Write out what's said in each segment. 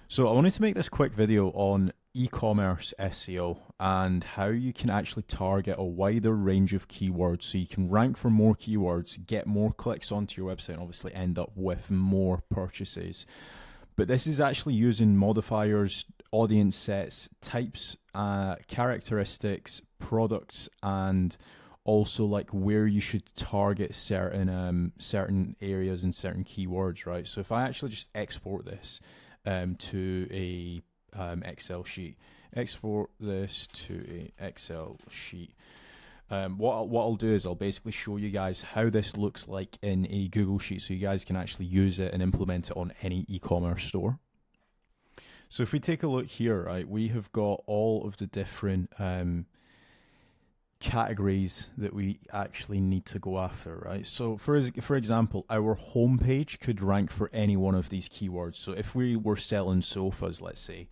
So I wanted to make this quick video on e-commerce SEO and how you can actually target a wider range of keywords so you can rank for more keywords, get more clicks onto your website, and obviously end up with more purchases. But this is actually using modifiers, audience sets, types, characteristics, products, and also like where you should target certain areas and certain keywords, right? So if I actually just export this to a Excel sheet, export this to a Excel sheet. What I'll do is I'll basically show you guys how this looks like in a Google Sheet so you guys can actually use it and implement it on any e-commerce store. So if we take a look here, right, we have got all of the different categories that we actually need to go after, right? So for example, our homepage could rank for any one of these keywords. So if we were selling sofas, let's say,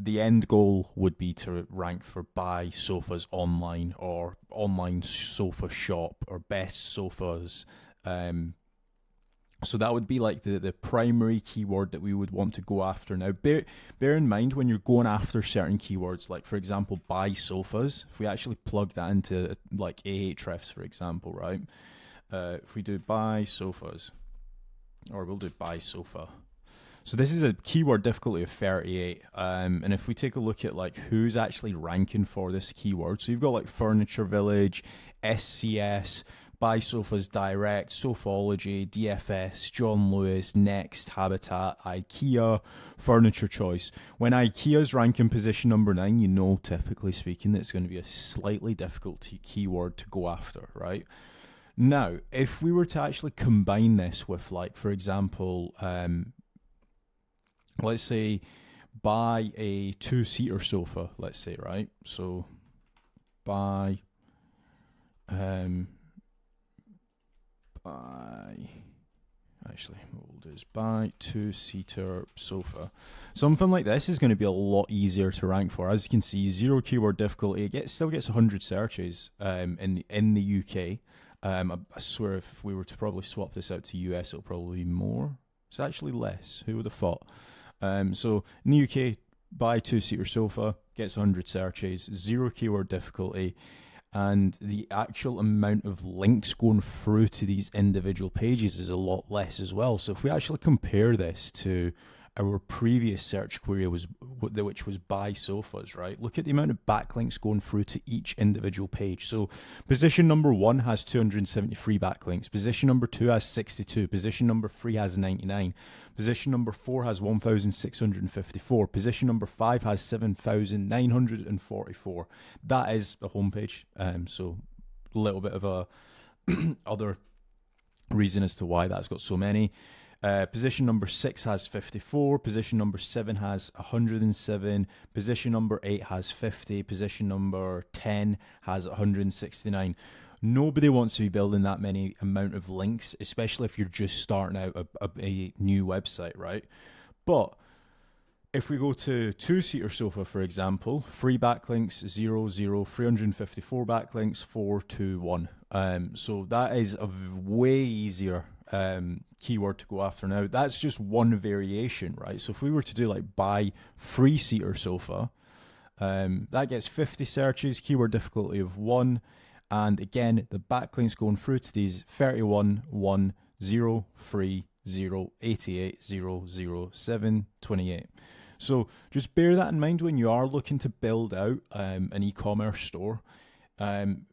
the end goal would be to rank for buy sofas online or online sofa shop or best sofas. So that would be like the primary keyword that we would want to go after. Now, bear in mind when you're going after certain keywords, like for example, buy sofas, if we actually plug that into like Ahrefs, for example, right? If we do buy sofas, or we'll do buy sofa. So this is a keyword difficulty of 38. And if we take a look at like who's actually ranking for this keyword, so you've got like Furniture Village, SCS, Buy Sofas Direct, Sofology, DFS, John Lewis, Next, Habitat, IKEA, Furniture Choice. When IKEA's ranking position number 9, you know, typically speaking, that's going to be a slightly difficult keyword to go after, right? Now, if we were to actually combine this with, like, for example, let's say buy a two-seater sofa, let's say, right? So buy actually what we'll do is buy two-seater sofa. Something like this is going to be a lot easier to rank for. As you can see, 0 keyword difficulty. It still gets 100 searches in the UK. I swear if we were to probably swap this out to US, it'll probably be more. It's actually less. Who would have thought? So in the UK, buy two-seater sofa, gets 100 searches, 0 keyword difficulty, and the actual amount of links going through to these individual pages is a lot less as well. So if we actually compare this to our previous search query, which was buy sofas, right? Look at the amount of backlinks going through to each individual page. So position number 1 has 273 backlinks. Position number 2 has 62. Position number 3 has 99. Position number 4 has 1,654. Position number 5 has 7,944. That is the homepage. So a little bit of a other reason as to why that's got so many. Position number 6 has 54, position number 7 has 107, position number 8 has 50, position number 10 has 169. Nobody wants to be building that many amount of links, especially if you're just starting out a new website, right? But if we go to two-seater sofa, for example, 3 backlinks, 0, 0, 354 backlinks, 4, 2, 1. So that is a way easier keyword to go after. Now, that's just one variation, right? So if we were to do like buy 3-seater sofa, that gets 50 searches, keyword difficulty of 1. And again, the backlinks going through to these 31, 1, 0, 3, 0, 88, 0, 0, 7, 28. So just bear that in mind when you are looking to build out an e-commerce store.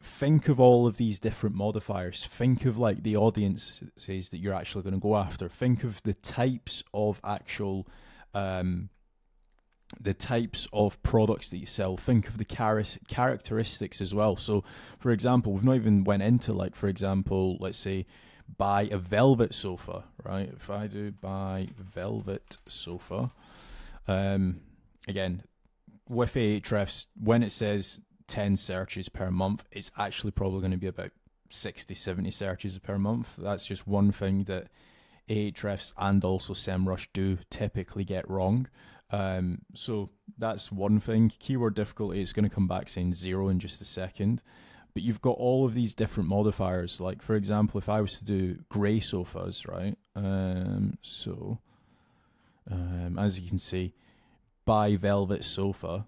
Think of all of these different modifiers. Think of like the audiences that you're actually going to go after. Think of the types of actual the types of products that you sell. Think of the characteristics as well. So for example, we've not even went into, like, for example, let's say buy a velvet sofa, right? If I do buy velvet sofa, again, with Ahrefs, when it says 10 searches per month, it's actually probably going to be about 60, 70 searches per month. That's just one thing that Ahrefs and also SEMrush do typically get wrong. So that's one thing. Keyword difficulty is going to come back saying 0 in just a second. But you've got all of these different modifiers. Like, for example, if I was to do grey sofas, right? So As you can see, buy velvet sofa.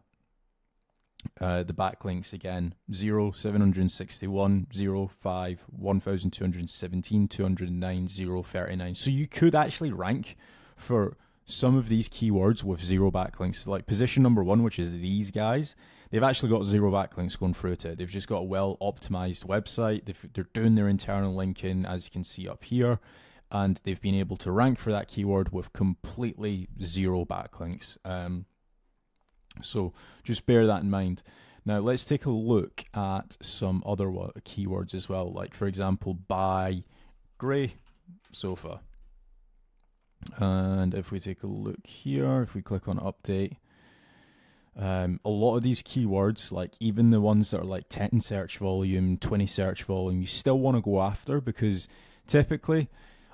The backlinks again 0, 761, 0, 5, 1217, 209, 0, 39. So you could actually rank for some of these keywords with 0 backlinks. Like position number 1, which is these guys, they've actually got 0 backlinks going through to it. They've just got a well optimized website. They're doing their internal linking, as you can see up here, and they've been able to rank for that keyword with completely 0 backlinks. So just bear that in mind. Now let's take a look at some other keywords as well. Like for example, buy grey sofa. And if we take a look here, if we click on update, a lot of these keywords, like even the ones that are like 10 search volume, 20 search volume, you still want to go after, because typically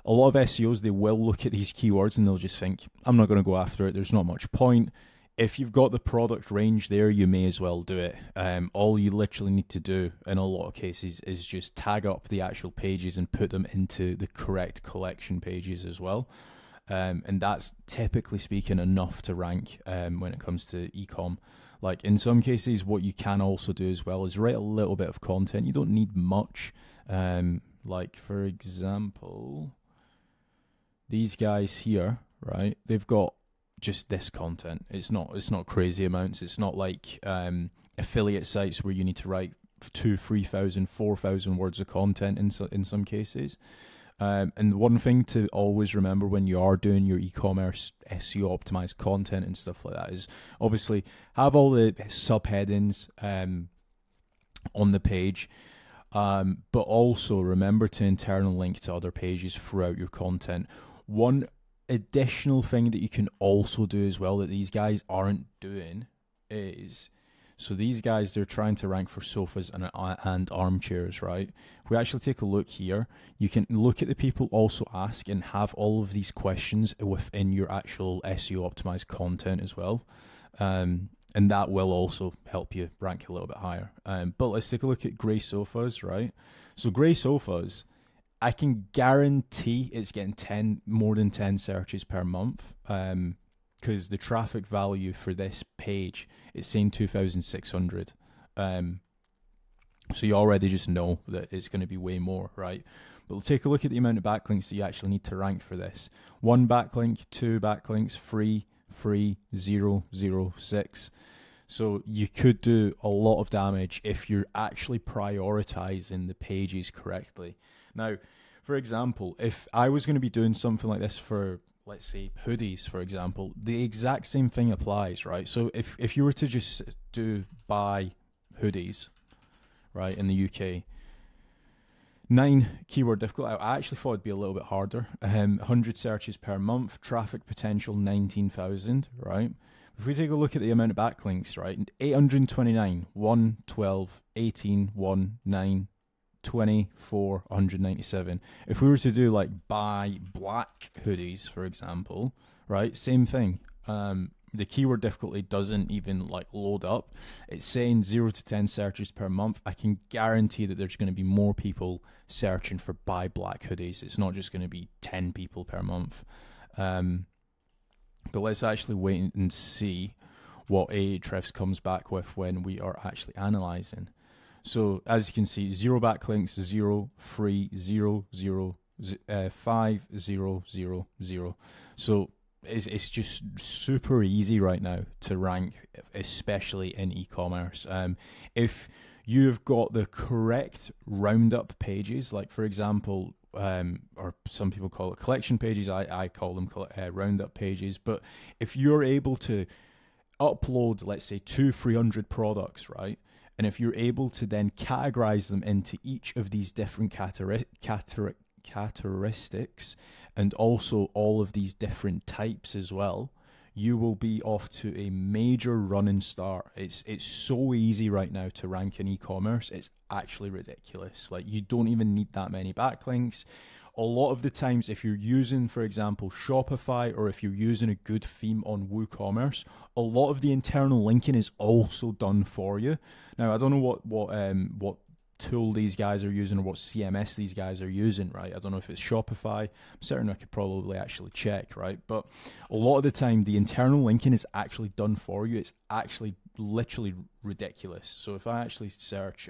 a lot of SEOs, they will look at these keywords and they'll just think, I'm not going to go after it. There's not much point. If you've got the product range there, you may as well do it. All you literally need to do in a lot of cases is just tag up the actual pages and put them into the correct collection pages as well. And that's typically speaking enough to rank when it comes to ecom. Like in some cases, what you can also do as well is write a little bit of content. You don't need much. Like for example, these guys here, right? They've got just this content. It's not crazy amounts. It's not like affiliate sites where you need to write 2,000, 3,000, 4,000 words of content in some cases. And one thing to always remember when you are doing your e-commerce SEO optimized content and stuff like that is obviously have all the subheadings on the page, but also remember to internal link to other pages throughout your content. One additional thing that you can also do as well that these guys aren't doing is, so these guys, they're trying to rank for sofas and armchairs, right? If we actually take a look here, you can look at the people also ask and have all of these questions within your actual SEO optimized content as well. And that will also help you rank a little bit higher. But let's take a look at grey sofas, right? So grey sofas, I can guarantee it's getting more than 10 searches per month, because the traffic value for this page is saying 2,600. So you already just know that it's going to be way more, right? But we'll take a look at the amount of backlinks that you actually need to rank for this. 1 backlink, 2 backlinks, 3, 0, 0, 6. So you could do a lot of damage if you're actually prioritizing the pages correctly. Now, for example, if I was going to be doing something like this for, let's say, hoodies, for example, the exact same thing applies, right? So if you were to just do buy hoodies, right, in the UK, 9 keyword difficulty, I actually thought it'd be a little bit harder. 100 searches per month, traffic potential 19,000, right? If we take a look at the amount of backlinks, right, 829, 1, 12, 18, 1, 9, 24, 197. If we were to do like buy black hoodies, for example, right, same thing. The keyword difficulty doesn't even like load up. It's saying 0 to 10 searches per month. I can guarantee that there's going to be more people searching for buy black hoodies. It's not just going to be 10 people per month. But let's actually wait and see what Ahrefs comes back with when we are actually analyzing. So as you can see, 0 backlinks, 0, 3, 0, 0, 5, 0, 0, 0. So it's just super easy right now to rank, especially in e-commerce. If you've got the correct roundup pages, like for example, or some people call it collection pages, I call them roundup pages. But if you're able to upload, let's say 200-300 products, right? And if you're able to then categorize them into each of these different characteristics and also all of these different types as well, you will be off to a major running start. It's so easy right now to rank in e-commerce. It's actually ridiculous. Like, you don't even need that many backlinks. A lot of the times, if you're using, for example, Shopify, or if you're using a good theme on WooCommerce, a lot of the internal linking is also done for you. Now, I don't know what tool these guys are using or what CMS these guys are using, right? I don't know if it's Shopify. I'm certain I could probably actually check, right? But a lot of the time, the internal linking is actually done for you. It's actually literally ridiculous. So if I actually search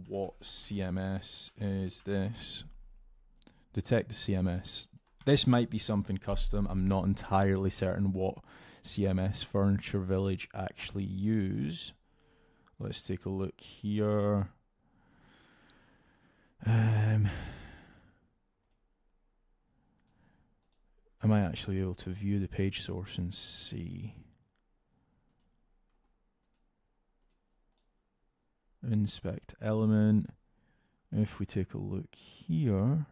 what CMS is this, detect the CMS. This might be something custom. I'm not entirely certain what CMS Furniture Village actually use. Let's take a look here. Am I actually able to view the page source and see? Inspect element. If we take a look here,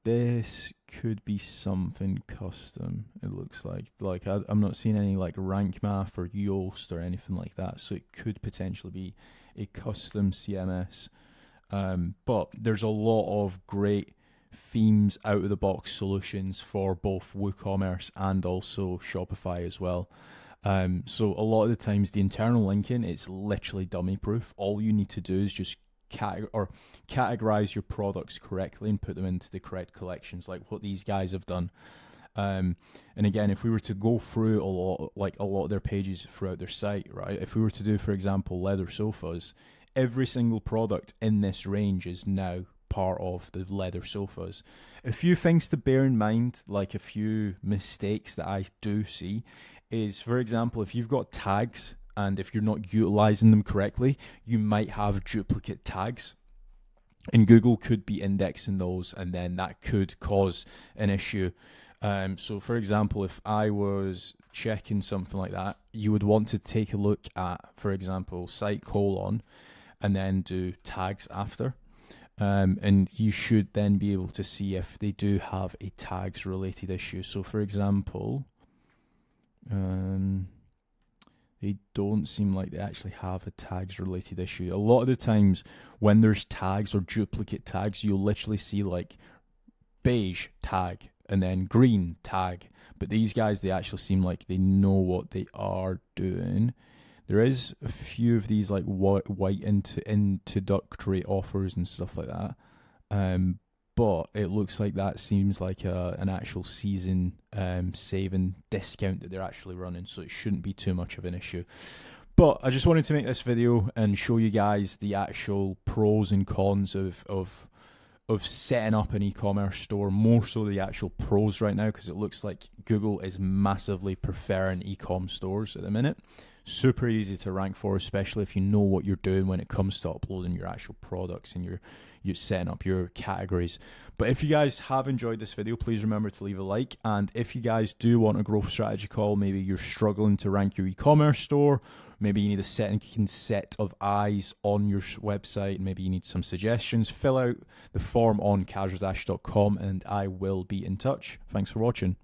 this could be something custom. It looks like I'm not seeing any like rank math or Yoast or anything like that, so it could potentially be a custom CMS. But there's a lot of great themes out of the box solutions for both WooCommerce and also Shopify as well. So a lot of the times the internal linking, it's literally dummy proof. All you need to do is just categorize your products correctly and put them into the correct collections, like what these guys have done. And again, if we were to go through a lot of their pages throughout their site, right? If we were to do, for example, leather sofas, every single product in this range is now part of the leather sofas. A few things to bear in mind, like a few mistakes that I do see, is, for example, if you've got tags and if you're not utilizing them correctly, you might have duplicate tags. And Google could be indexing those, and then that could cause an issue. So, for example, if I was checking something like that, you would want to take a look at, for example, site : and then do tags after. And you should then be able to see if they do have a tags related issue. So, for example, they don't seem like they actually have a tags related issue. A lot of the times when there's tags or duplicate tags, you'll literally see like beige tag and then green tag. But these guys, they actually seem like they know what they are doing. There is a few of these like white introductory offers and stuff like that. But it looks like that seems like an actual season saving discount that they're actually running, so it shouldn't be too much of an issue. But I just wanted to make this video and show you guys the actual pros and cons of setting up an e-commerce store, more so the actual pros right now, because it looks like Google is massively preferring e-com stores at the minute. Super easy to rank for, especially if you know what you're doing when it comes to uploading your actual products and you're setting up your categories. But if you guys have enjoyed this video, please remember to leave a like. And if you guys do want a growth strategy call, maybe you're struggling to rank your e-commerce store, maybe you need a second set of eyes on your website, maybe you need some suggestions, fill out the form on casualdash.com and I will be in touch. Thanks for watching.